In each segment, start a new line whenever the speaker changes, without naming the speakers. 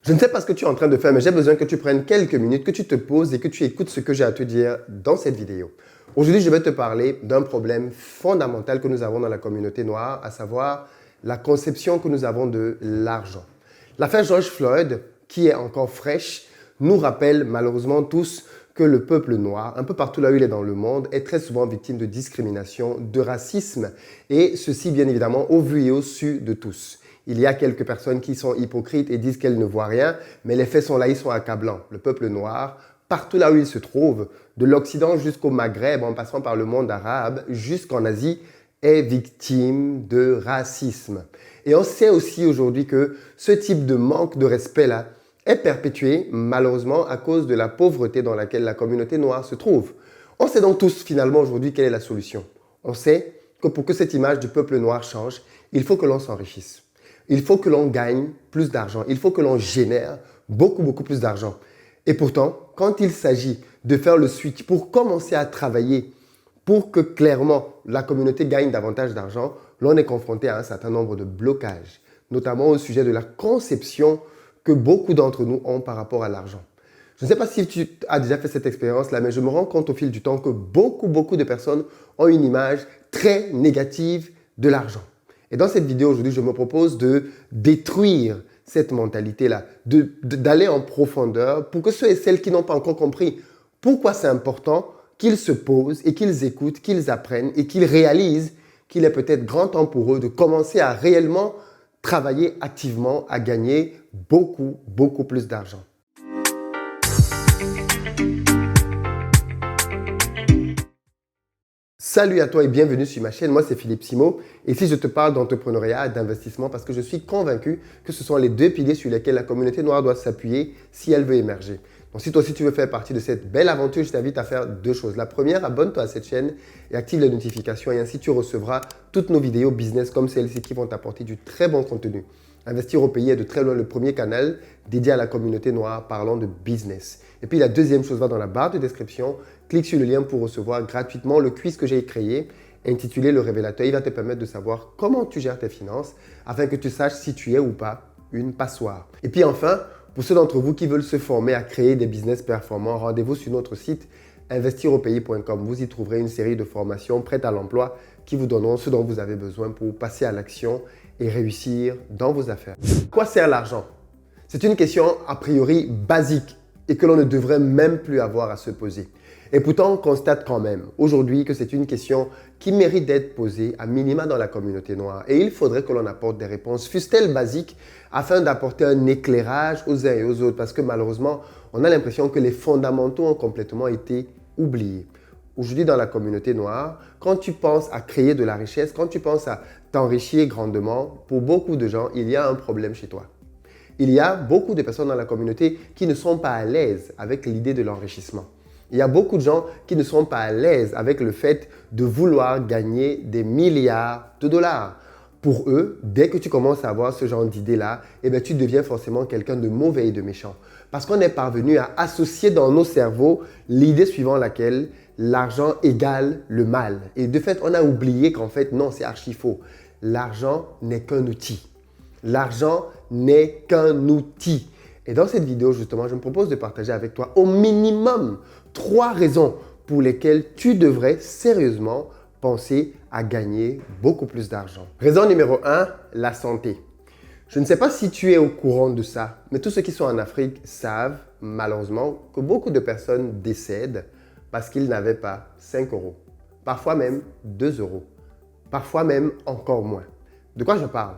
Je ne sais pas ce que tu es en train de faire, mais j'ai besoin que tu prennes quelques minutes, que tu te poses et que tu écoutes ce que j'ai à te dire dans cette vidéo. Aujourd'hui, je vais te parler d'un problème fondamental que nous avons dans la communauté noire, à savoir la conception que nous avons de l'argent. L'affaire George Floyd, qui est encore fraîche, nous rappelle malheureusement tous que le peuple noir, un peu partout là où il est dans le monde, est très souvent victime de discrimination, de racisme, et ceci bien évidemment au vu et au su de tous. Il y a quelques personnes qui sont hypocrites et disent qu'elles ne voient rien, mais les faits sont là, ils sont accablants. Le peuple noir, partout là où il se trouve, de l'Occident jusqu'au Maghreb, en passant par le monde arabe, jusqu'en Asie, est victime de racisme. Et on sait aussi aujourd'hui que ce type de manque de respect-là est perpétué, malheureusement, à cause de la pauvreté dans laquelle la communauté noire se trouve. On sait donc tous, finalement, aujourd'hui, quelle est la solution. On sait que pour que cette image du peuple noir change, il faut que l'on s'enrichisse. Il faut que l'on gagne plus d'argent. Il faut que l'on génère beaucoup plus d'argent. Et pourtant, quand il s'agit de faire le switch pour commencer à travailler pour que clairement la communauté gagne davantage d'argent, l'on est confronté à un certain nombre de blocages, notamment au sujet de la conception que beaucoup d'entre nous ont par rapport à l'argent. Je ne sais pas si tu as déjà fait cette expérience-là, mais je me rends compte au fil du temps que beaucoup de personnes ont une image très négative de l'argent. Et dans cette vidéo aujourd'hui, je me propose de détruire cette mentalité-là, d'aller en profondeur pour que ceux et celles qui n'ont pas encore compris pourquoi c'est important, qu'ils se posent et qu'ils écoutent, qu'ils apprennent et qu'ils réalisent qu'il est peut-être grand temps pour eux de commencer à réellement travailler activement à gagner beaucoup plus d'argent. Salut à toi et bienvenue sur ma chaîne, moi c'est Philippe Simo et ici je te parle d'entrepreneuriat et d'investissement parce que je suis convaincu que ce sont les deux piliers sur lesquels la communauté noire doit s'appuyer si elle veut émerger. Donc si toi aussi tu veux faire partie de cette belle aventure, je t'invite à faire deux choses. La première, abonne-toi à cette chaîne et active les notifications et ainsi tu recevras toutes nos vidéos business comme celles-ci qui vont t'apporter du très bon contenu. Investir au pays est de très loin le premier canal dédié à la communauté noire parlant de business. Et puis la deuxième chose, va dans la barre de description, clique sur le lien pour recevoir gratuitement le quiz que j'ai créé intitulé Le Révélateur. Il va te permettre de savoir comment tu gères tes finances afin que tu saches si tu es ou pas une passoire. Et puis enfin, pour ceux d'entre vous qui veulent se former à créer des business performants, rendez-vous sur notre site investiraupayes.com. Vous y trouverez une série de formations prêtes à l'emploi qui vous donneront ce dont vous avez besoin pour passer à l'action et réussir dans vos affaires. À quoi sert l'argent? C'est une question a priori basique et que l'on ne devrait même plus avoir à se poser. Et pourtant, on constate quand même aujourd'hui que c'est une question qui mérite d'être posée à minima dans la communauté noire. Et il faudrait que l'on apporte des réponses, fussent-elles basiques, afin d'apporter un éclairage aux uns et aux autres. Parce que malheureusement, on a l'impression que les fondamentaux ont complètement été oubliés. Aujourd'hui, dans la communauté noire, quand tu penses à créer de la richesse, quand tu penses à t'enrichir grandement, pour beaucoup de gens, il y a un problème chez toi. Il y a beaucoup de personnes dans la communauté qui ne sont pas à l'aise avec l'idée de l'enrichissement. Il y a beaucoup de gens qui ne sont pas à l'aise avec le fait de vouloir gagner des milliards de dollars. Pour eux, dès que tu commences à avoir ce genre d'idée-là, tu deviens forcément quelqu'un de mauvais et de méchant. Parce qu'on est parvenu à associer dans nos cerveaux l'idée suivant laquelle l'argent égale le mal. Et de fait, on a oublié qu'en fait, non, c'est archi faux. L'argent n'est qu'un outil. L'argent n'est qu'un outil. Et dans cette vidéo, justement, je me propose de partager avec toi au minimum 3 raisons pour lesquelles tu devrais sérieusement penser à gagner beaucoup plus d'argent. Raison numéro 1, la santé. Je ne sais pas si tu es au courant de ça, mais tous ceux qui sont en Afrique savent malheureusement que beaucoup de personnes décèdent parce qu'ils n'avaient pas 5 euros, parfois même 2 euros, parfois même encore moins. De quoi je parle?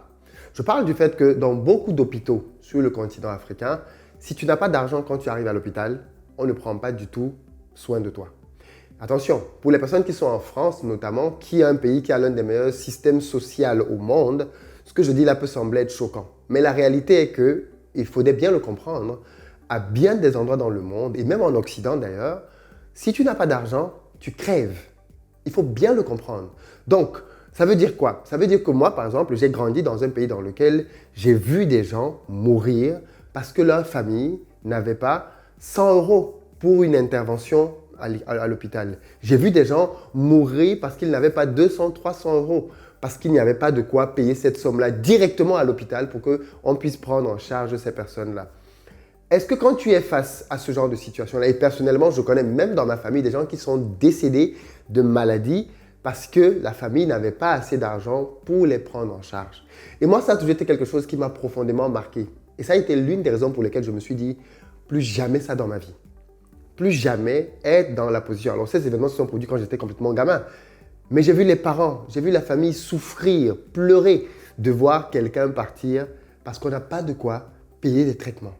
Je parle du fait que dans beaucoup d'hôpitaux sur le continent africain, si tu n'as pas d'argent quand tu arrives à l'hôpital, on ne prend pas du tout soin de toi. Attention, pour les personnes qui sont en France notamment, qui est un pays qui a l'un des meilleurs systèmes sociaux au monde, ce que je dis là peut sembler être choquant. Mais la réalité est que, il faudrait bien le comprendre, à bien des endroits dans le monde, et même en Occident d'ailleurs, si tu n'as pas d'argent, tu crèves. Il faut bien le comprendre. Donc, ça veut dire quoi? Ça veut dire que moi, par exemple, j'ai grandi dans un pays dans lequel j'ai vu des gens mourir parce que leur famille n'avait pas 100 euros pour une intervention à l'hôpital. J'ai vu des gens mourir parce qu'ils n'avaient pas 200, 300 euros, parce qu'il n'y avait pas de quoi payer cette somme-là directement à l'hôpital pour qu'on puisse prendre en charge ces personnes-là. Est-ce que quand tu es face à ce genre de situation-là, et personnellement, je connais même dans ma famille des gens qui sont décédés de maladies parce que la famille n'avait pas assez d'argent pour les prendre en charge. Et moi, ça a toujours été quelque chose qui m'a profondément marqué. Et ça a été l'une des raisons pour lesquelles je me suis dit, plus jamais ça dans ma vie. Plus jamais être dans la position. Alors, ces événements se sont produits quand j'étais complètement gamin. Mais j'ai vu les parents, j'ai vu la famille souffrir, pleurer de voir quelqu'un partir parce qu'on n'a pas de quoi payer des traitements.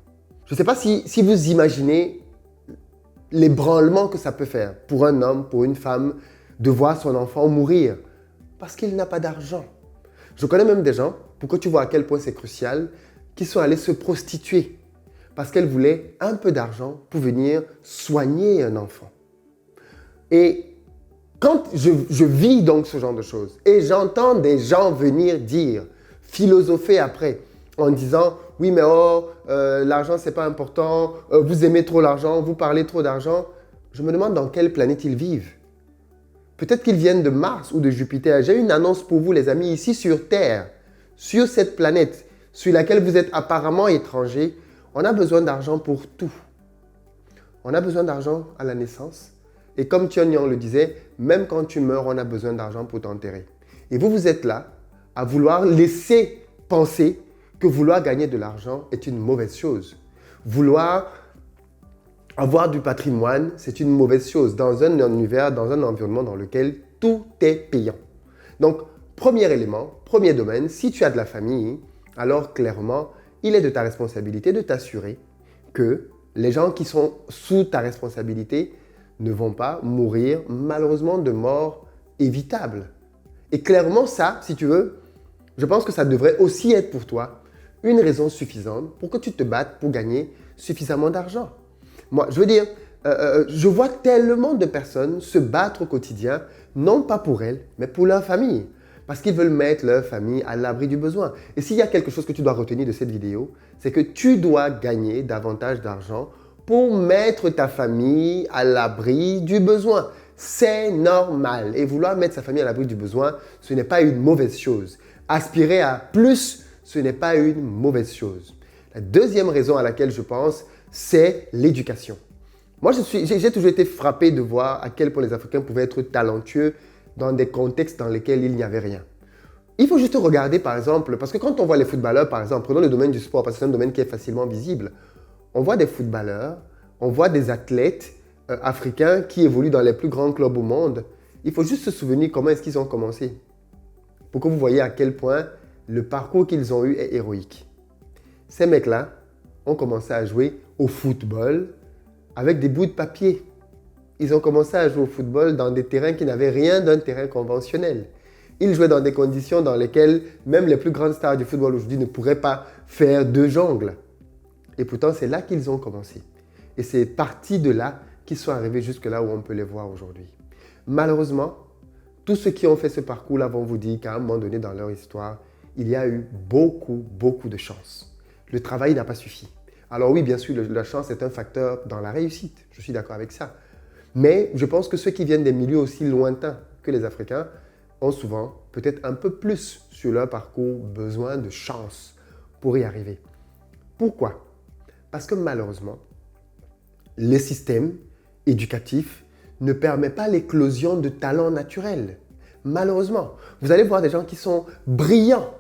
Je ne sais pas si vous imaginez l'ébranlement que ça peut faire pour un homme, pour une femme, de voir son enfant mourir parce qu'il n'a pas d'argent. Je connais même des gens, pour que tu vois à quel point c'est crucial, qui sont allés se prostituer parce qu'elles voulaient un peu d'argent pour venir soigner un enfant. Et quand je vis donc ce genre de choses et j'entends des gens venir dire, philosopher après, en disant « oui mais l'argent c'est pas important, vous aimez trop l'argent, vous parlez trop d'argent », je me demande dans quelle planète ils vivent. Peut-être qu'ils viennent de Mars ou de Jupiter. J'ai une annonce pour vous les amis, ici sur Terre, sur cette planète sur laquelle vous êtes apparemment étrangers, on a besoin d'argent pour tout. On a besoin d'argent à la naissance. Et comme Tion Yang le disait, même quand tu meurs, on a besoin d'argent pour t'enterrer. Et vous êtes là à vouloir laisser penser que vouloir gagner de l'argent est une mauvaise chose. Vouloir avoir du patrimoine, c'est une mauvaise chose dans un univers, dans un environnement dans lequel tout est payant. Donc, premier élément, premier domaine, si tu as de la famille, alors clairement, il est de ta responsabilité de t'assurer que les gens qui sont sous ta responsabilité ne vont pas mourir malheureusement de mort évitable. Et clairement ça, si tu veux, je pense que ça devrait aussi être pour toi une raison suffisante pour que tu te battes pour gagner suffisamment d'argent. Moi, je veux dire, je vois tellement de personnes se battre au quotidien, non pas pour elles, mais pour leur famille. Parce qu'ils veulent mettre leur famille à l'abri du besoin. Et s'il y a quelque chose que tu dois retenir de cette vidéo, c'est que tu dois gagner davantage d'argent pour mettre ta famille à l'abri du besoin. C'est normal. Et vouloir mettre sa famille à l'abri du besoin, ce n'est pas une mauvaise chose. Aspirer à plus, ce n'est pas une mauvaise chose. La deuxième raison à laquelle je pense, c'est l'éducation. Moi, j'ai toujours été frappé de voir à quel point les Africains pouvaient être talentueux dans des contextes dans lesquels il n'y avait rien. Il faut juste regarder, par exemple, parce que quand on voit les footballeurs, par exemple, prenons le domaine du sport, parce que c'est un domaine qui est facilement visible, on voit des footballeurs, on voit des athlètes africains qui évoluent dans les plus grands clubs au monde. Il faut juste se souvenir comment est-ce qu'ils ont commencé, pour que vous voyez à quel point le parcours qu'ils ont eu est héroïque. Ces mecs-là ont commencé à jouer au football avec des bouts de papier. Ils ont commencé à jouer au football dans des terrains qui n'avaient rien d'un terrain conventionnel. Ils jouaient dans des conditions dans lesquelles même les plus grandes stars du football aujourd'hui ne pourraient pas faire deux jongles. Et pourtant, c'est là qu'ils ont commencé. Et c'est parti de là qu'ils sont arrivés jusque là où on peut les voir aujourd'hui. Malheureusement, tous ceux qui ont fait ce parcours-là vont vous dire qu'à un moment donné dans leur histoire, il y a eu beaucoup de chance. Le travail n'a pas suffi. Alors oui, bien sûr, la chance est un facteur dans la réussite. Je suis d'accord avec ça. Mais je pense que ceux qui viennent des milieux aussi lointains que les Africains ont souvent, peut-être un peu plus sur leur parcours, besoin de chance pour y arriver. Pourquoi? Parce que malheureusement, le système éducatif ne permet pas l'éclosion de talents naturels. Malheureusement, vous allez voir des gens qui sont brillants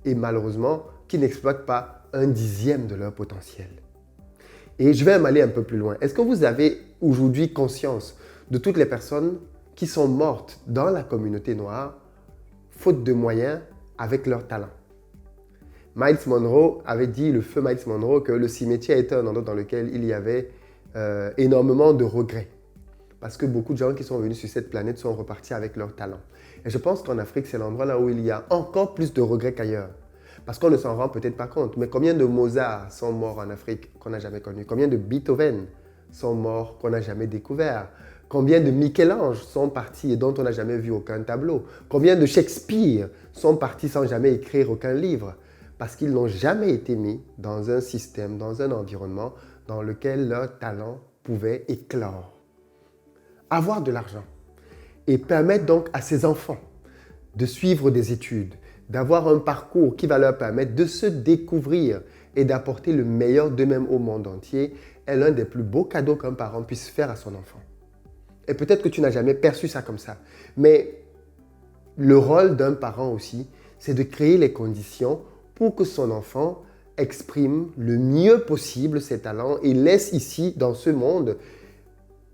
et malheureusement qui n'exploitent pas un dixième de leur potentiel. Et je vais aller un peu plus loin. Est-ce que vous avez aujourd'hui conscience de toutes les personnes qui sont mortes dans la communauté noire, faute de moyens, avec leur talent? Miles Monroe avait dit, le feu Miles Monroe, que le cimetière était un endroit dans lequel il y avait énormément de regrets. Parce que beaucoup de gens qui sont venus sur cette planète sont repartis avec leur talent. Et je pense qu'en Afrique, c'est l'endroit là où il y a encore plus de regrets qu'ailleurs. Parce qu'on ne s'en rend peut-être pas compte. Mais combien de Mozart sont morts en Afrique qu'on n'a jamais connus? Combien de Beethoven sont morts qu'on n'a jamais découverts? Combien de Michel-Ange sont partis et dont on n'a jamais vu aucun tableau? Combien de Shakespeare sont partis sans jamais écrire aucun livre? Parce qu'ils n'ont jamais été mis dans un système, dans un environnement dans lequel leur talent pouvait éclore. Avoir de l'argent et permettre donc à ses enfants de suivre des études, d'avoir un parcours qui va leur permettre de se découvrir et d'apporter le meilleur d'eux-mêmes au monde entier est l'un des plus beaux cadeaux qu'un parent puisse faire à son enfant. Et peut-être que tu n'as jamais perçu ça comme ça, mais le rôle d'un parent aussi, c'est de créer les conditions pour que son enfant exprime le mieux possible ses talents et laisse ici, dans ce monde,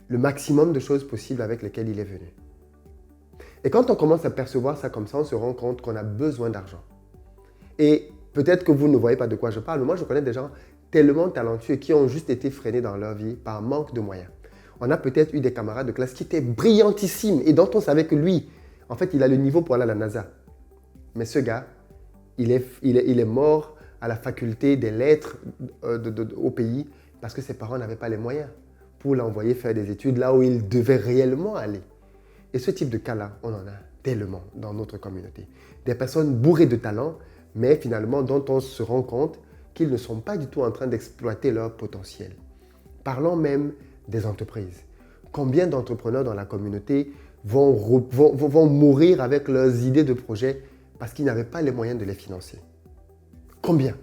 le maximum de choses possibles avec lesquelles il est venu. Et quand on commence à percevoir ça comme ça, on se rend compte qu'on a besoin d'argent. Et peut-être que vous ne voyez pas de quoi je parle, mais moi je connais des gens tellement talentueux qui ont juste été freinés dans leur vie par manque de moyens. On a peut-être eu des camarades de classe qui étaient brillantissimes et dont on savait que lui, en fait, il a le niveau pour aller à la NASA. Mais ce gars, il est mort à la faculté des lettres au pays parce que ses parents n'avaient pas les moyens pour l'envoyer faire des études là où il devait réellement aller. Et ce type de cas-là, on en a tellement dans notre communauté. Des personnes bourrées de talent, mais finalement dont on se rend compte qu'ils ne sont pas du tout en train d'exploiter leur potentiel. Parlons même des entreprises. Combien d'entrepreneurs dans la communauté vont mourir avec leurs idées de projet parce qu'ils n'avaient pas les moyens de les financer? Combien?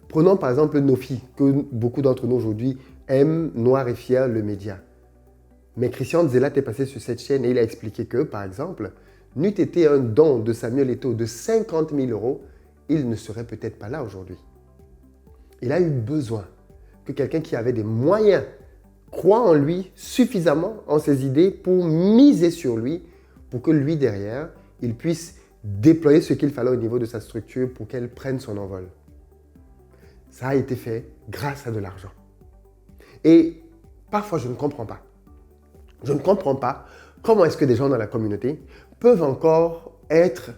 Prenons par exemple Nofi, que beaucoup d'entre nous aujourd'hui aiment, Noir et Fier, le média. Mais Christian Zelat est passé sur cette chaîne et il a expliqué que, par exemple, n'eût été un don de Samuel Eto'o de 50 000 €, il ne serait peut-être pas là aujourd'hui. Il a eu besoin que quelqu'un qui avait des moyens croit en lui suffisamment, en ses idées, pour miser sur lui, pour que lui, derrière, il puisse déployer ce qu'il fallait au niveau de sa structure pour qu'elle prenne son envol. Ça a été fait grâce à de l'argent. Et parfois, je ne comprends pas. Je ne comprends pas comment est-ce que des gens dans la communauté peuvent encore être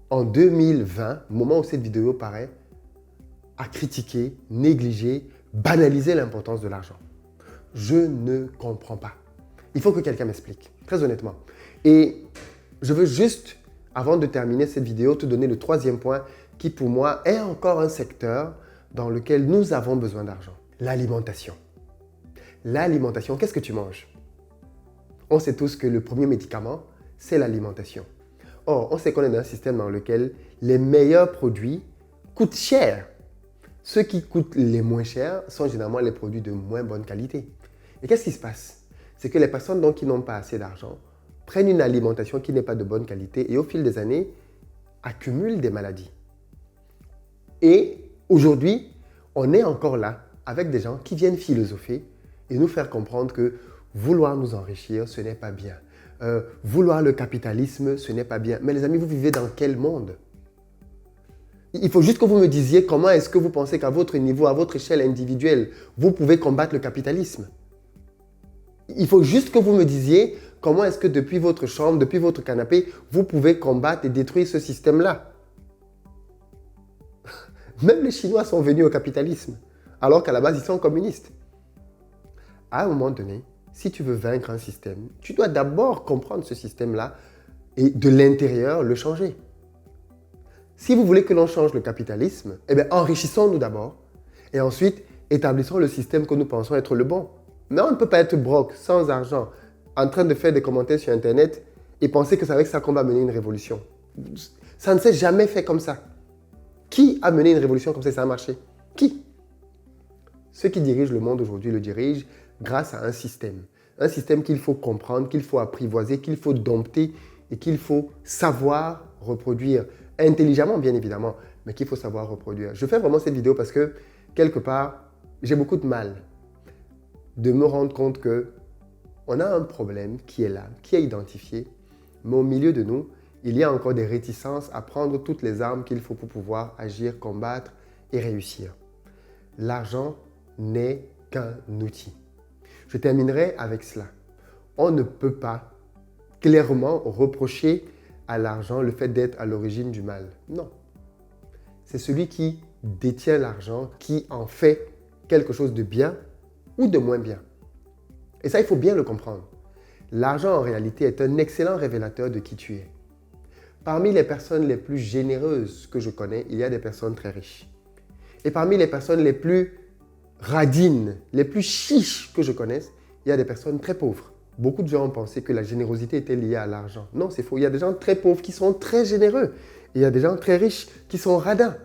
en 2020, au moment où cette vidéo paraît, à critiquer, négliger, banaliser l'importance de l'argent. Je ne comprends pas. Il faut que quelqu'un m'explique, très honnêtement. Et je veux juste, avant de terminer cette vidéo, te donner le troisième point qui, pour moi, est encore un secteur dans lequel nous avons besoin d'argent. L'alimentation. L'alimentation, qu'est-ce que tu manges? On sait tous que le premier médicament, c'est l'alimentation. Or, on sait qu'on est dans un système dans lequel les meilleurs produits coûtent cher. Ceux qui coûtent les moins chers sont généralement les produits de moins bonne qualité. Et qu'est-ce qui se passe? C'est que les personnes donc, qui n'ont pas assez d'argent prennent une alimentation qui n'est pas de bonne qualité et au fil des années, accumulent des maladies. Et aujourd'hui, on est encore là avec des gens qui viennent philosopher et nous faire comprendre que vouloir nous enrichir, ce n'est pas bien. Vouloir le capitalisme, ce n'est pas bien. Mais les amis, vous vivez dans quel monde? Il faut juste que vous me disiez comment est-ce que vous pensez qu'à votre niveau, à votre échelle individuelle, vous pouvez combattre le capitalisme. Il faut juste que vous me disiez comment est-ce que depuis votre chambre, depuis votre canapé, vous pouvez combattre et détruire ce système-là. Même les Chinois sont venus au capitalisme, alors qu'à la base, ils sont communistes. À un moment donné, si tu veux vaincre un système, tu dois d'abord comprendre ce système-là et de l'intérieur le changer. Si vous voulez que l'on change le capitalisme, eh bien, enrichissons-nous d'abord et ensuite établissons le système que nous pensons être le bon. Mais on ne peut pas être broke, sans argent, en train de faire des commentaires sur Internet et penser que c'est avec ça qu'on va mener une révolution. Ça ne s'est jamais fait comme ça. Qui a mené une révolution comme ça et ça a marché? Qui? Ceux qui dirigent le monde aujourd'hui le dirigent grâce à un système. Un système qu'il faut comprendre, qu'il faut apprivoiser, qu'il faut dompter et qu'il faut savoir reproduire. Intelligemment, bien évidemment, mais qu'il faut savoir reproduire. Je fais vraiment cette vidéo parce que, quelque part, j'ai beaucoup de mal de me rendre compte qu'on a un problème qui est là, qui est identifié, mais au milieu de nous, il y a encore des réticences à prendre toutes les armes qu'il faut pour pouvoir agir, combattre et réussir. L'argent n'est qu'un outil. Je terminerai avec cela. On ne peut pas clairement reprocher à l'argent le fait d'être à l'origine du mal. Non. C'est celui qui détient l'argent qui en fait quelque chose de bien ou de moins bien. Et ça, il faut bien le comprendre. L'argent, en réalité, est un excellent révélateur de qui tu es. Parmi les personnes les plus généreuses que je connais, il y a des personnes très riches. Et parmi les personnes les plus radines, les plus chiches que je connaisse, il y a des personnes très pauvres. Beaucoup de gens ont pensé que la générosité était liée à l'argent. Non, c'est faux. Il y a des gens très pauvres qui sont très généreux. Et il y a des gens très riches qui sont radins.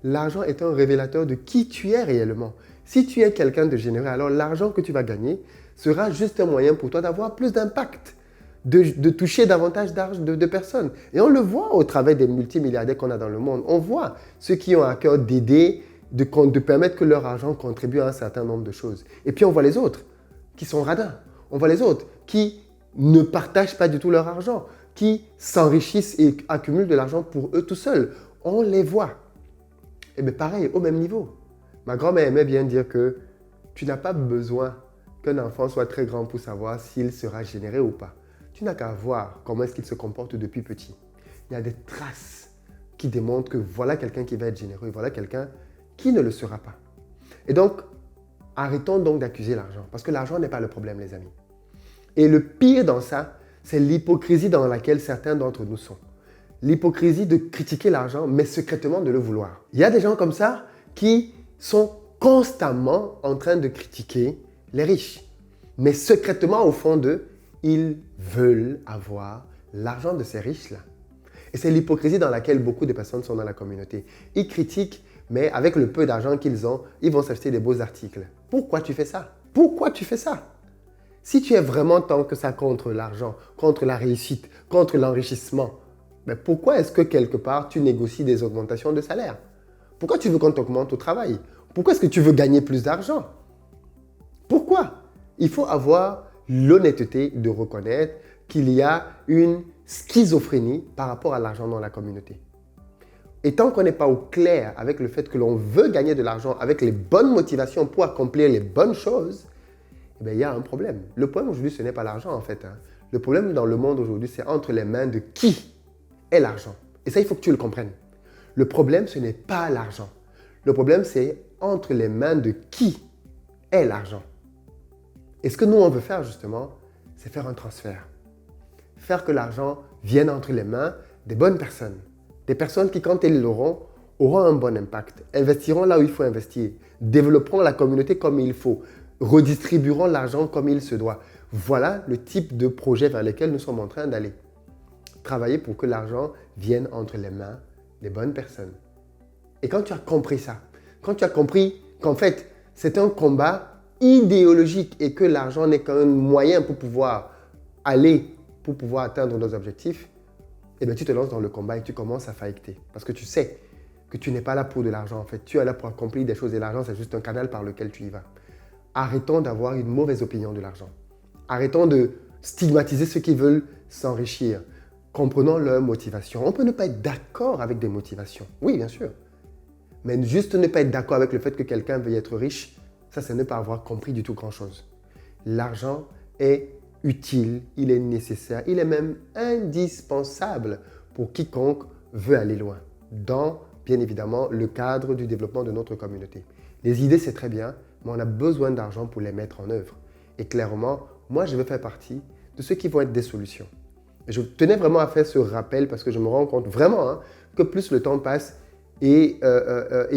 l'argent est un révélateur de qui tu es réellement. Si tu es quelqu'un de généreux, alors l'argent que tu vas gagner sera juste un moyen pour toi d'avoir plus d'impact, de toucher davantage de personnes. Et on le voit au travers des multimilliardaires qu'on a dans le monde. On voit ceux qui ont à cœur d'aider, de permettre que leur argent contribue à un certain nombre de choses. Et puis on voit les autres qui sont radins. On voit les autres qui ne partagent pas du tout leur argent, qui s'enrichissent et accumulent de l'argent pour eux tout seuls. On les voit. Et bien pareil, au même niveau. Ma grand-mère aimait bien dire que tu n'as pas besoin qu'un enfant soit très grand pour savoir s'il sera généreux ou pas. Tu n'as qu'à voir comment est-ce qu'il se comporte depuis petit. Il y a des traces qui démontrent que voilà quelqu'un qui va être généreux, voilà quelqu'un qui ne le sera pas. Et donc, arrêtons donc d'accuser l'argent, parce que l'argent n'est pas le problème, les amis. Et le pire dans ça, c'est l'hypocrisie dans laquelle certains d'entre nous sont. L'hypocrisie de critiquer l'argent, mais secrètement de le vouloir. Il y a des gens comme ça qui sont constamment en train de critiquer les riches. Mais secrètement, au fond d'eux, ils veulent avoir l'argent de ces riches-là. Et c'est l'hypocrisie dans laquelle beaucoup de personnes sont dans la communauté. Ils critiquent, mais avec le peu d'argent qu'ils ont, ils vont s'acheter des beaux articles. Pourquoi tu fais ça? Pourquoi tu fais ça? Si tu es vraiment tant que ça contre l'argent, contre la réussite, contre l'enrichissement, mais pourquoi est-ce que quelque part tu négocies des augmentations de salaire? Pourquoi tu veux qu'on t'augmente au travail? Pourquoi est-ce que tu veux gagner plus d'argent? Pourquoi? Il faut avoir l'honnêteté de reconnaître qu'il y a une schizophrénie par rapport à l'argent dans la communauté. Et tant qu'on n'est pas au clair avec le fait que l'on veut gagner de l'argent avec les bonnes motivations pour accomplir les bonnes choses, eh bien, il y a un problème. Le problème aujourd'hui, ce n'est pas l'argent en fait. Le problème dans le monde aujourd'hui, c'est entre les mains de qui est l'argent. Et ça, il faut que tu le comprennes. Le problème, ce n'est pas l'argent. Le problème, c'est entre les mains de qui est l'argent. Et ce que nous, on veut faire justement, c'est faire un transfert. Faire que l'argent vienne entre les mains des bonnes personnes. Des personnes qui, quand elles l'auront, auront un bon impact, investiront là où il faut investir, développeront la communauté comme il faut, redistribueront l'argent comme il se doit. Voilà le type de projet vers lequel nous sommes en train d'aller. Travailler pour que l'argent vienne entre les mains des bonnes personnes. Et quand tu as compris ça, quand tu as compris qu'en fait, c'est un combat idéologique et que l'argent n'est qu'un moyen pour pouvoir atteindre nos objectifs, eh bien, tu te lances dans le combat et tu commences à faillir. Parce que tu sais que tu n'es pas là pour de l'argent. En fait, tu es là pour accomplir des choses et l'argent, c'est juste un canal par lequel tu y vas. Arrêtons d'avoir une mauvaise opinion de l'argent. Arrêtons de stigmatiser ceux qui veulent s'enrichir. Comprenons leur motivation. On peut ne pas être d'accord avec des motivations. Oui, bien sûr. Mais juste ne pas être d'accord avec le fait que quelqu'un veuille être riche, ça, c'est ne pas avoir compris du tout grand-chose. L'argent est utile, il est nécessaire, il est même indispensable pour quiconque veut aller loin, dans, bien évidemment, le cadre du développement de notre communauté. Les idées, c'est très bien, mais on a besoin d'argent pour les mettre en œuvre. Et clairement, moi, je veux faire partie de ceux qui vont être des solutions. Et je tenais vraiment à faire ce rappel parce que je me rends compte vraiment que plus le temps passe et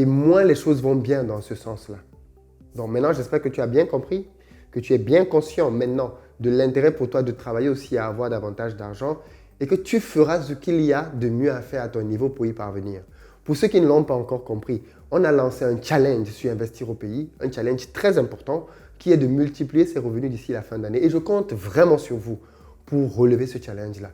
moins les choses vont bien dans ce sens-là. Donc maintenant, j'espère que tu as bien compris, que tu es bien conscient maintenant de l'intérêt pour toi de travailler aussi à avoir davantage d'argent et que tu feras ce qu'il y a de mieux à faire à ton niveau pour y parvenir. Pour ceux qui ne l'ont pas encore compris, on a lancé un challenge sur Investir au pays, un challenge très important qui est de multiplier ses revenus d'ici la fin d'année. Et je compte vraiment sur vous pour relever ce challenge-là.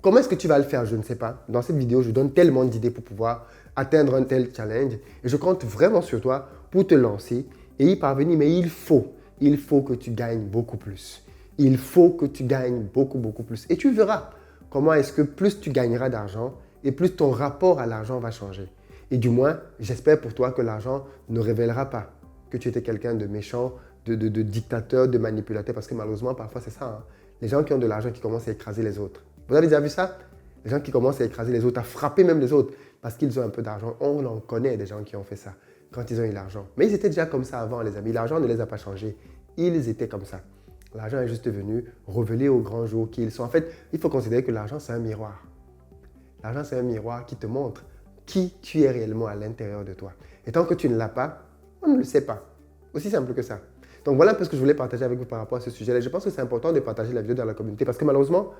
Comment est-ce que tu vas le faire? Je ne sais pas. Dans cette vidéo, je donne tellement d'idées pour pouvoir atteindre un tel challenge et je compte vraiment sur toi pour te lancer et y parvenir. Mais il faut que tu gagnes beaucoup plus. Il faut que tu gagnes beaucoup plus. Et tu verras comment est-ce que plus tu gagneras d'argent et plus ton rapport à l'argent va changer. Et du moins, j'espère pour toi que l'argent ne révélera pas que tu étais quelqu'un de méchant, de dictateur, de manipulateur. Parce que malheureusement, parfois, c'est ça. Les gens qui ont de l'argent qui commencent à écraser les autres. Vous avez déjà vu ça? Les gens qui commencent à écraser les autres, à frapper même les autres parce qu'ils ont un peu d'argent. On en connaît des gens qui ont fait ça quand ils ont eu l'argent. Mais ils étaient déjà comme ça avant, les amis. L'argent ne les a pas changés. Ils étaient comme ça. L'argent est juste venu révéler au grand jour qui ils sont. En fait, il faut considérer que l'argent, c'est un miroir. L'argent, c'est un miroir qui te montre qui tu es réellement à l'intérieur de toi. Et tant que tu ne l'as pas, on ne le sait pas. Aussi simple que ça. Donc voilà un peu ce que je voulais partager avec vous par rapport à ce sujet-là. Je pense que c'est important de partager la vidéo dans la communauté parce que malheureusement,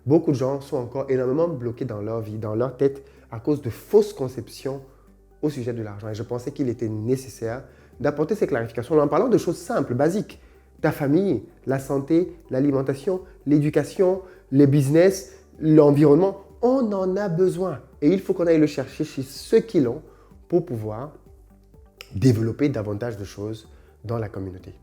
beaucoup de gens sont encore énormément bloqués dans leur vie, dans leur tête, à cause de fausses conceptions au sujet de l'argent. Et je pensais qu'il était nécessaire d'apporter ces clarifications en parlant de choses simples, basiques. Ta famille, la santé, l'alimentation, l'éducation, les business, l'environnement, on en a besoin. Et il faut qu'on aille le chercher chez ceux qui l'ont pour pouvoir développer davantage de choses dans la communauté.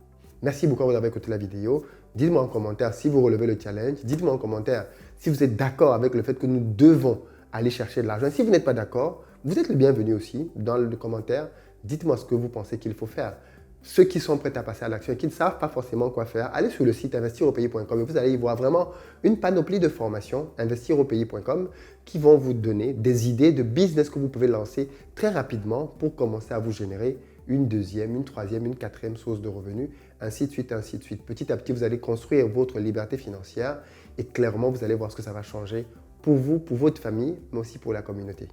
Merci beaucoup d'avoir écouté la vidéo. Dites-moi en commentaire si vous relevez le challenge. Dites-moi en commentaire si vous êtes d'accord avec le fait que nous devons aller chercher de l'argent. Si vous n'êtes pas d'accord, vous êtes le bienvenu aussi dans le commentaire. Dites-moi ce que vous pensez qu'il faut faire. Ceux qui sont prêts à passer à l'action et qui ne savent pas forcément quoi faire, allez sur le site investiraupays.com et vous allez y voir vraiment une panoplie de formations, investiraupays.com, qui vont vous donner des idées de business que vous pouvez lancer très rapidement pour commencer à vous générer une deuxième, une troisième, une quatrième source de revenus, ainsi de suite, ainsi de suite. Petit à petit, vous allez construire votre liberté financière et clairement, vous allez voir ce que ça va changer pour vous, pour votre famille, mais aussi pour la communauté.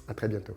À très bientôt.